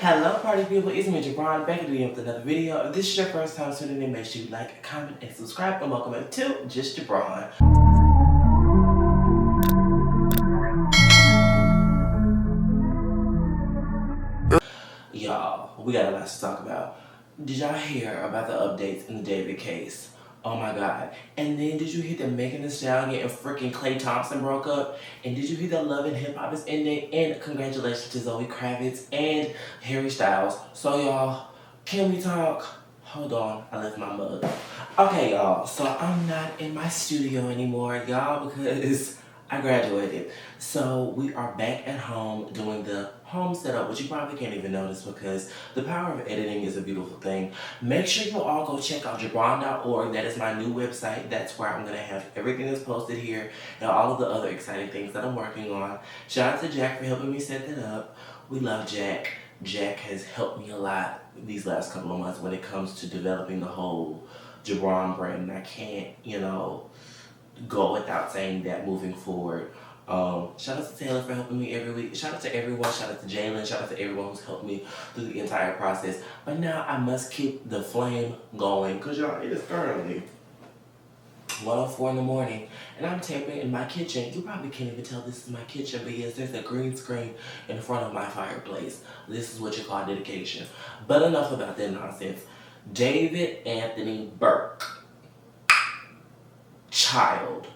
Hello party people, it's me JiBron back again with another video. If this is your first time tuning in, make sure you like, comment, and subscribe, and welcome back to Just JiBron. Y'all, we got a lot to talk about. Did y'all hear about the updates in the David case? Oh my god. And then did you hear that Megan Thee Stallion and freaking Klay Thompson broke up? And did you hear that Love and Hip Hop is ending? And congratulations to Zoe Kravitz and Harry Styles. So y'all, can we talk? Hold on, I left my mug. Okay y'all, so I'm not in my studio anymore, y'all, because I graduated. So we are back at home doing the home setup, which you probably can't even notice because the power of editing is a beautiful thing. Make sure you all go check out JiBron.org. That is my new website. That's where I'm going to have everything that's posted here and all of the other exciting things that I'm working on. Shout out to Jack for helping me set that up. We love Jack. Jack has helped me a lot these last couple of months when it comes to developing the whole JiBron brand. And I can't, go without saying that moving forward. Shout out to Taylor for helping me every week. Shout out to everyone. Shout out to Jalen. Shout out to everyone who's helped me through the entire process. But now I must keep the flame going because y'all, it is currently 1:04 in the morning and I'm taping in my kitchen. You probably can't even tell this is my kitchen, but yes, there's a green screen in front of my fireplace. This is what you call dedication. But enough about that nonsense. David Anthony Burke. Child.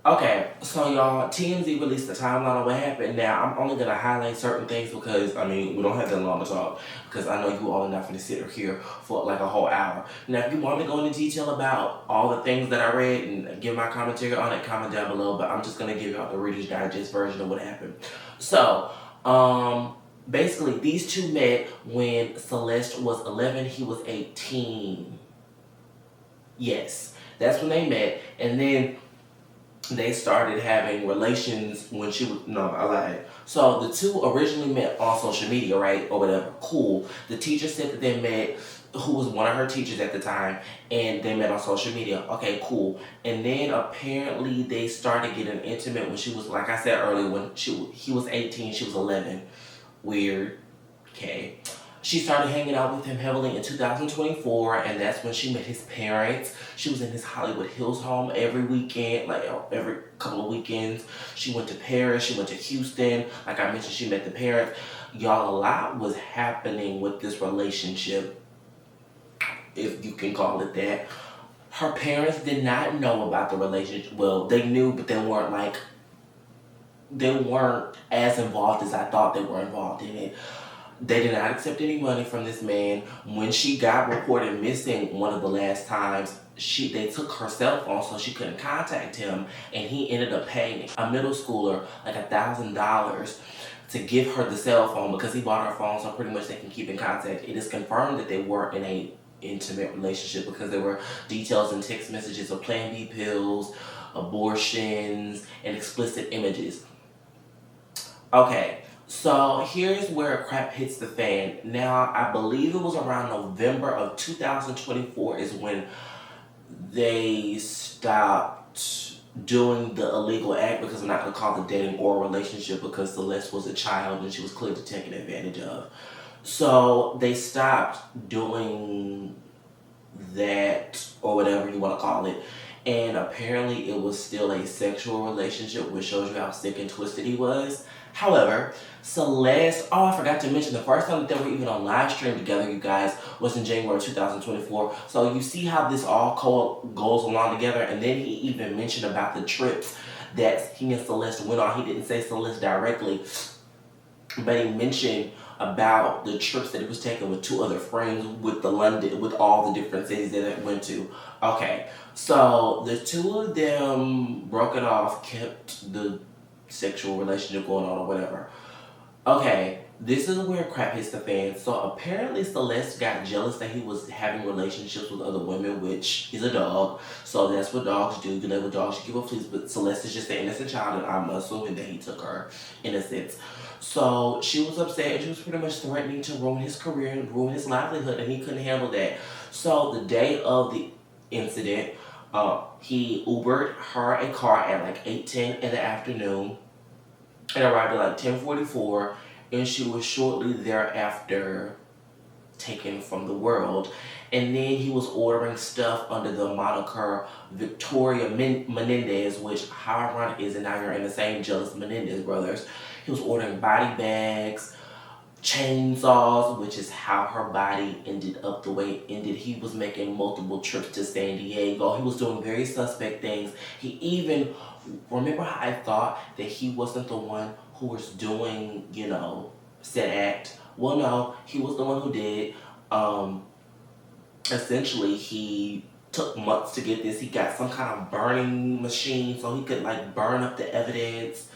Okay, so y'all, TMZ released the timeline of what happened. Now, I'm only going to highlight certain things because, we don't have that long to talk. Because I know you all are not going to sit here for like a whole hour. Now, if you want me to go into detail about all the things that I read and give my commentary on it, comment down below. But I'm just going to give y'all the Reader's Digest version of what happened. So, basically, these two met when Celeste was 11. He was 18. Yes, that's when they met. And then they started having relations when she was, no, I lied. So the two originally met on social media, right? Or whatever, cool. The teacher said that they met, who was one of her teachers at the time, and they met on social media. Okay, cool. And then apparently they started getting intimate when she was, like I said earlier, when he was 18, she was 11. Weird. Okay. She started hanging out with him heavily in 2024, and that's when she met his parents. She was in his Hollywood Hills home every weekend, like every couple of weekends. She went to Paris, she went to Houston. Like I mentioned, she met the parents. Y'all, a lot was happening with this relationship, if you can call it that. Her parents did not know about the relationship. Well, they knew, but they weren't as involved as I thought they were involved in it. They did not accept any money from this man. When she got reported missing one of the last times, they took her cell phone so she couldn't contact him, and he ended up paying a middle schooler like $1,000 to give her the cell phone because he bought her phone so pretty much they can keep in contact. It is confirmed that they were in a intimate relationship because there were details and text messages of Plan B pills, abortions, and explicit images. Okay. So here's where crap hits the fan. Now, I believe it was around November of 2024 is when they stopped doing the illegal act, because I'm not going to call it dating or relationship because Celeste was a child and she was clearly taken advantage of. So they stopped doing that, or whatever you want to call it. And apparently it was still a sexual relationship, which shows you how sick and twisted he was. However, Celeste, I forgot to mention, the first time that they were even on live stream together, you guys, was in January 2024. So you see how this all goes along together. And then he even mentioned about the trips that he and Celeste went on. He didn't say Celeste directly, but he mentioned about the trips that he was taking with two other friends with all the different cities that it went to. Okay, so the two of them broke it off, kept the sexual relationship going on or whatever. Okay, this is where crap hits the fan. So apparently Celeste got jealous that he was having relationships with other women, which is a dog. So that's what dogs do. You know what dogs give a fleas, but Celeste is just an innocent child, and I'm assuming that he took her innocence. So she was upset and she was pretty much threatening to ruin his career and ruin his livelihood, and he couldn't handle that. So the day of the incident, he Ubered her a car at like 8:10 in the afternoon. It arrived at like 10:44, and she was shortly thereafter taken from the world. And then he was ordering stuff under the moniker Victoria Menendez, which how ironic is it now you're in the same jealous Menendez brothers. He was ordering body bags, chainsaws, which is how her body ended up the way it ended. He was making multiple trips to San Diego. He was doing very suspect things. He even, remember how I thought that he wasn't the one who was doing, said act? Well, no, he was the one who did. Essentially, he took months to get this. He got some kind of burning machine so he could like burn up the evidence.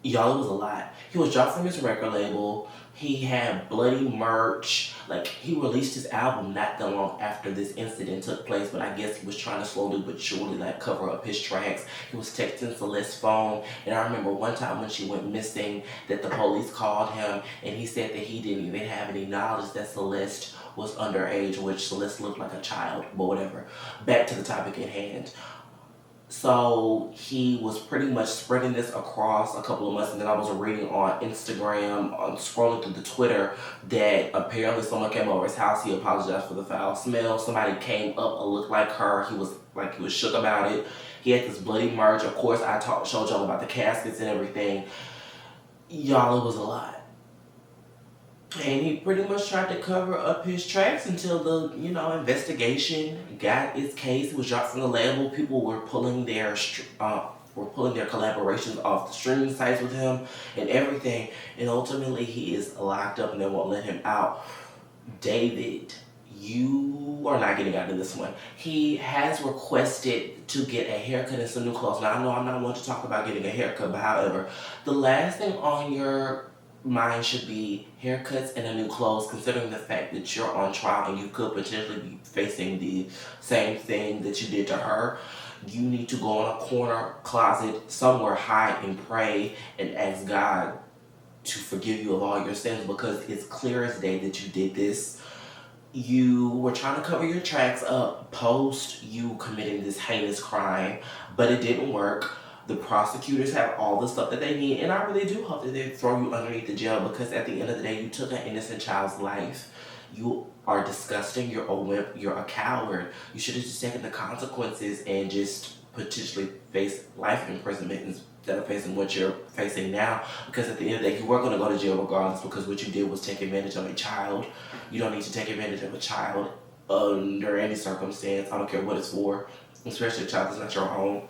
Y'all, it was a lot. He was dropped from his record label. He had bloody merch. Like, he released his album not that long after this incident took place, but I guess he was trying to slowly but surely, like, cover up his tracks. He was texting Celeste's phone, and I remember one time when she went missing that the police called him, and he said that he didn't even have any knowledge that Celeste was underage, which Celeste looked like a child, but whatever. Back to the topic at hand. So he was pretty much spreading this across a couple of months, and then I was reading on Instagram, on scrolling through the Twitter, that apparently someone came over his house. He apologized for the foul smell. Somebody came up and looked like her. He was shook about it. He had this bloody merch. Of course, I showed y'all about the caskets and everything. Y'all, it was a lot. And he pretty much tried to cover up his tracks until the, investigation got its case. It was dropped from the label. People were pulling their collaborations off the streaming sites with him and everything. And ultimately, he is locked up and they won't let him out. David, you are not getting out of this one. He has requested to get a haircut and some new clothes. Now, I know I'm not one to talk about getting a haircut, but however, the last thing on your mind should be haircuts and a new clothes, considering the fact that you're on trial and you could potentially be facing the same thing that you did to her. You need to go in a corner, closet, somewhere hide and pray and ask God to forgive you of all your sins, because it's clear as day that you did this. You were trying to cover your tracks up post you committing this heinous crime, but it didn't work. The prosecutors have all the stuff that they need, and I really do hope that they throw you underneath the jail, because at the end of the day, you took an innocent child's life. You are disgusting. You're a wimp. You're a coward. You should have just taken the consequences and just potentially face life imprisonment instead of facing what you're facing now, because at the end of the day, you were going to go to jail regardless, because what you did was take advantage of a child. You don't need to take advantage of a child under any circumstance. I don't care what it's for, especially a child that's not your own.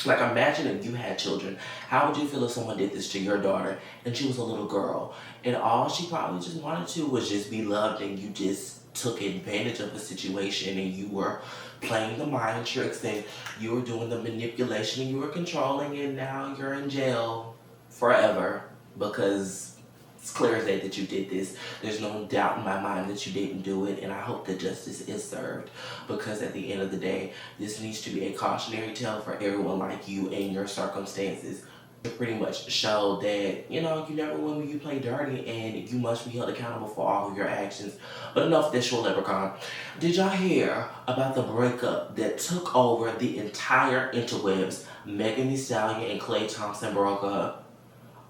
Like, imagine if you had children. How would you feel if someone did this to your daughter and she was a little girl and all she probably just wanted to was just be loved, and you just took advantage of the situation and you were playing the mind tricks and you were doing the manipulation and you were controlling, and now you're in jail forever because it's clear as day that you did this. There's no doubt in my mind that you didn't do it, and I hope that justice is served, because at the end of the day, this needs to be a cautionary tale for everyone like you in your circumstances. It pretty much showed that, you never win when you play dirty, and you must be held accountable for all of your actions. But enough of this short leprechaun. Did y'all hear about the breakup that took over the entire interwebs? Megan Thee Stallion and Klay Thompson broke up.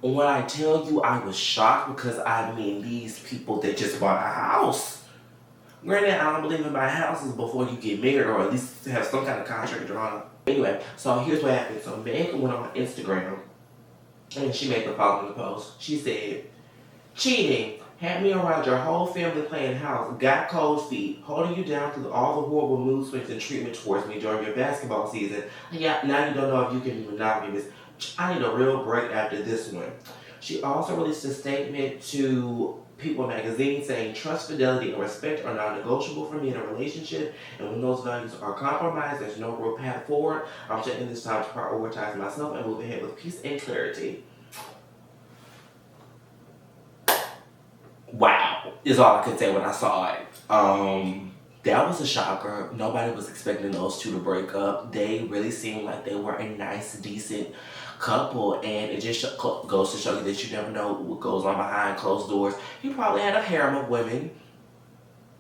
When I tell you I was shocked, because these people that just bought a house. Granted, I don't believe in buying houses before you get married, or at least have some kind of contract drawn up. Anyway, so here's what happened. So Megan went on Instagram and she made the following post. She said, "Cheating, had me around your whole family playing house, got cold feet, holding you down through all the horrible mood swings and treatment towards me during your basketball season. Yeah, now you don't know if you can be monogamous. I need a real break after this one." She also released a statement to People magazine saying, "Trust, fidelity, and respect are non-negotiable for me in a relationship, and when those values are compromised, there's no real path forward. I'm taking this time to prioritize myself and move ahead with peace and clarity." Wow, is all I could say when I saw it. That was a shocker. Nobody was expecting those two to break up. They really seemed like they were a nice, decent couple, and it just goes to show you that you never know what goes on behind closed doors. He probably had a harem of women,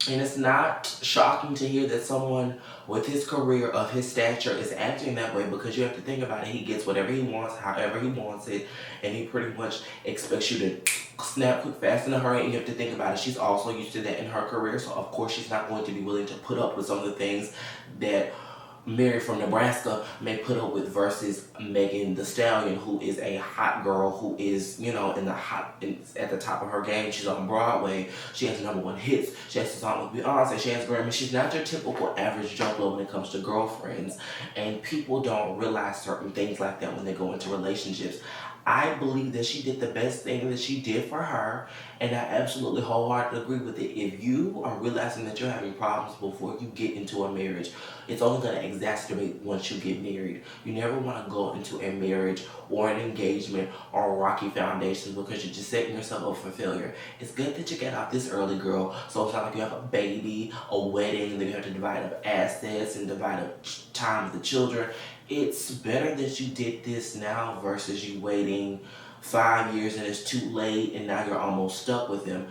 And it's not shocking to hear that someone with his career of his stature is acting that way, because you have to think about it. He gets whatever he wants, however he wants it, and he pretty much expects you to snap quick, fast, in a hurry. And you have to think about it. She's also used to that in her career, so of course she's not going to be willing to put up with some of the things that Mary from Nebraska may put up with, versus Megan the Stallion, who is a hot girl, who is, at the top of her game. She's on Broadway. She has #1 hits. She has a song with Beyonce. She has Grammy. She's not your typical average Joe when it comes to girlfriends. And people don't realize certain things like that when they go into relationships. I believe that she did the best thing that she did for her, and I absolutely wholeheartedly agree with it. If you are realizing that you're having problems before you get into a marriage, it's only going to exacerbate once you get married. You never want to go into a marriage or an engagement or rocky foundations, because you're just setting yourself up for failure. It's good that you get out this early, girl, so it's not like you have a baby, a wedding, and then you have to divide up assets and divide up time with the children. It's better that you did this now versus you waiting 5 years and it's too late and now you're almost stuck with him.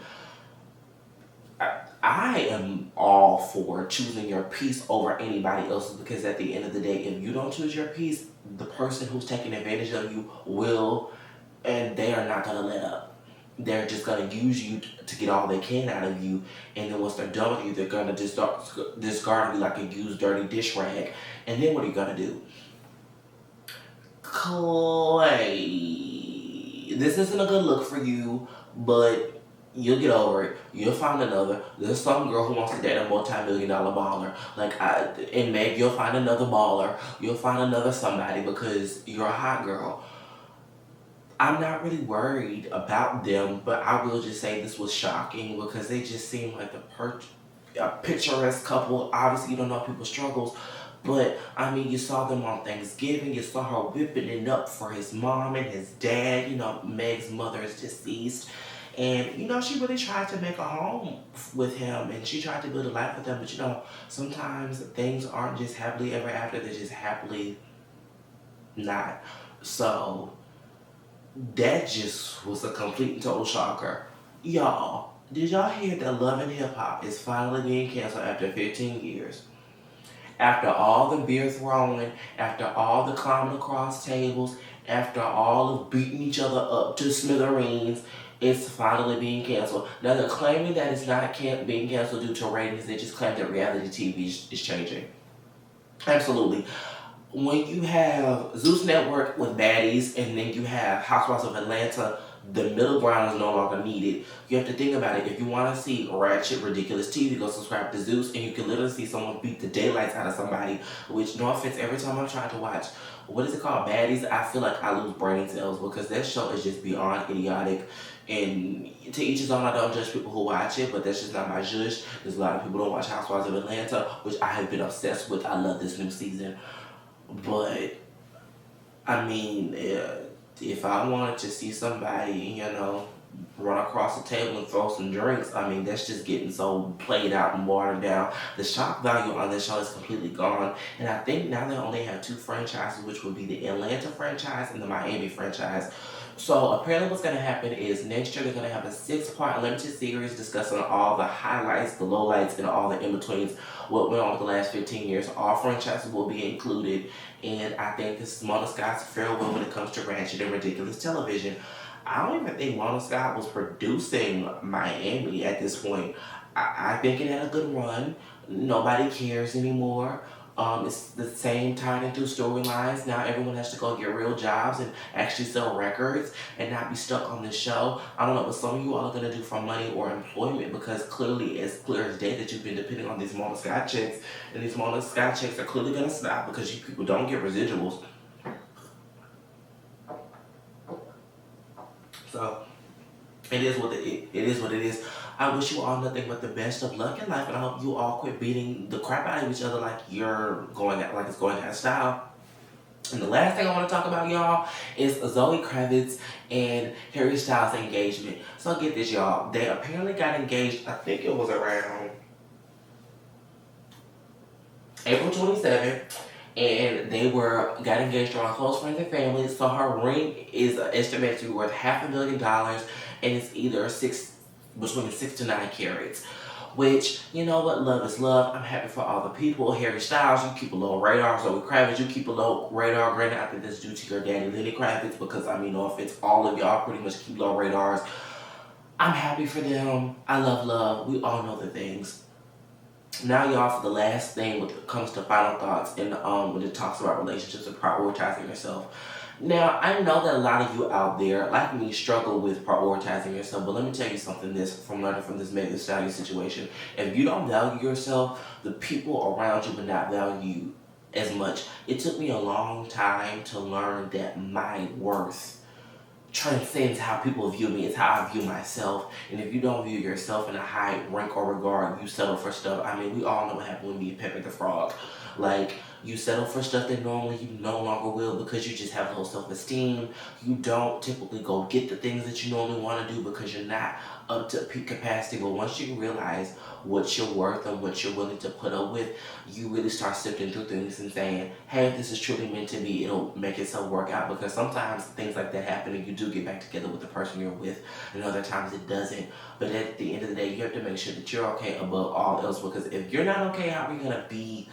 I am all for choosing your peace over anybody else's, because at the end of the day, if you don't choose your peace, the person who's taking advantage of you will, and they are not going to let up. They're just going to use you to get all they can out of you, and then once they're done with you, they're going to discard you like a used dirty dish rag. And then what are you going to do? Klay, this isn't a good look for you, but you'll get over it. You'll find another. There's some girl who wants to date a multi-million-dollar baller. And Meg, you'll find another baller. You'll find another somebody, because you're a hot girl. I'm not really worried about them, but I will just say this was shocking, because they just seem like a picturesque couple. Obviously, you don't know people's struggles, but I mean, you saw them on Thanksgiving. You saw her whipping it up for his mom and his dad. Meg's mother is deceased. And, she really tried to make a home with him, and she tried to build a life with him. But, sometimes things aren't just happily ever after. They're just happily not. So, that just was a complete and total shocker. Y'all, did y'all hear that Love and Hip Hop is finally being canceled after 15 years? After all the beer throwing, after all the climbing across tables, after all of beating each other up to smithereens, it's finally being canceled. Now they're claiming that it's not being canceled due to ratings. They just claim that reality TV is changing. Absolutely. When you have Zeus Network with baddies, and then you have Housewives of Atlanta, the middle ground is no longer needed. You have to think about it. If you want to see ratchet, ridiculous TV, go subscribe to Zeus, and you can literally see someone beat the daylights out of somebody, which, no offense, every time I'm trying to watch, what is it called, Baddies, I feel like I lose brain cells, because that show is just beyond idiotic. And to each his own, I don't judge people who watch it, but that's just not my judge. There's a lot of people who don't watch Housewives of Atlanta, which I have been obsessed with. I love this new season. But, I mean, if I wanted to see somebody, run across the table and throw some drinks, I mean, that's just getting so played out and watered down. The shock value on this show is completely gone. And I think now they only have 2 franchises, which would be the Atlanta franchise and the Miami franchise. So apparently what's going to happen is next year they're going to have a 6-part limited series discussing all the highlights, the lowlights, and all the in-betweens, what went on with the last 15 years. All franchises will be included, and I think this is Mona Scott's farewell when it comes to ratchet and ridiculous television. I don't even think Mona Scott was producing Miami at this point. I think it had a good run. Nobody cares anymore. It's the same tied into storylines. Now everyone has to go get real jobs and actually sell records and not be stuck on this show. I don't know what some of you all are going to do for money or employment, because clearly, it's clear as day that you've been depending on these Mona Scott checks, and these Mona Scott checks are clearly going to stop because you people don't get residuals. So, it is what it is. I wish you all nothing but the best of luck in life, and I hope you all quit beating the crap out of each other like it's going out of style. And the last thing I want to talk about, y'all, is Zoe Kravitz and Harry Styles' engagement. So get this, y'all. They apparently got engaged, I think it was around April 27th. And they got engaged to our close friends and family. So her ring is estimated to be worth $500,000, and it's either between 6 to 9 carats. Which, you know what, love is love. I'm happy for all the people. Harry Styles, you keep a low radar. Zoe Kravitz, you keep a low radar. Granted, I think that's due to your daddy Lenny Kravitz, because I mean, no offense, all of y'all pretty much keep low radars. I'm happy for them. I love love. We all know the things. Now, y'all, for the last thing when it comes to final thoughts and when it talks about relationships and prioritizing yourself. Now, I know that a lot of you out there, like me, struggle with prioritizing yourself, but let me tell you something this from learning from this Megan Thee Stallion situation. If you don't value yourself, the people around you will not value you as much. It took me a long time to learn that my worth transcends how people view me. It's how I view myself. And if you don't view yourself in a high rank or regard, you settle for stuff. I mean, we all know what happened with me and Pepe the Frog. Like, you settle for stuff that normally you no longer will because you just have low self-esteem. You don't typically go get the things that you normally want to do because you're not up to peak capacity. But once you realize what you're worth and what you're willing to put up with, you really start sifting through things and saying, hey, if this is truly meant to be, it'll make itself work out. Because sometimes things like that happen and you do get back together with the person you're with, and other times it doesn't. But at the end of the day, you have to make sure that you're okay above all else, because if you're not okay, how are you gonna be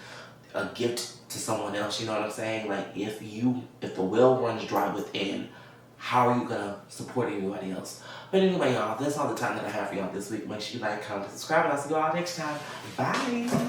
a gift to someone else? You know what I'm saying? Like, if the well runs dry within, how are you gonna support anybody else? But anyway, y'all, that's all the time that I have for y'all this week. Make sure you like, comment, subscribe, and I'll see you all next time. Bye.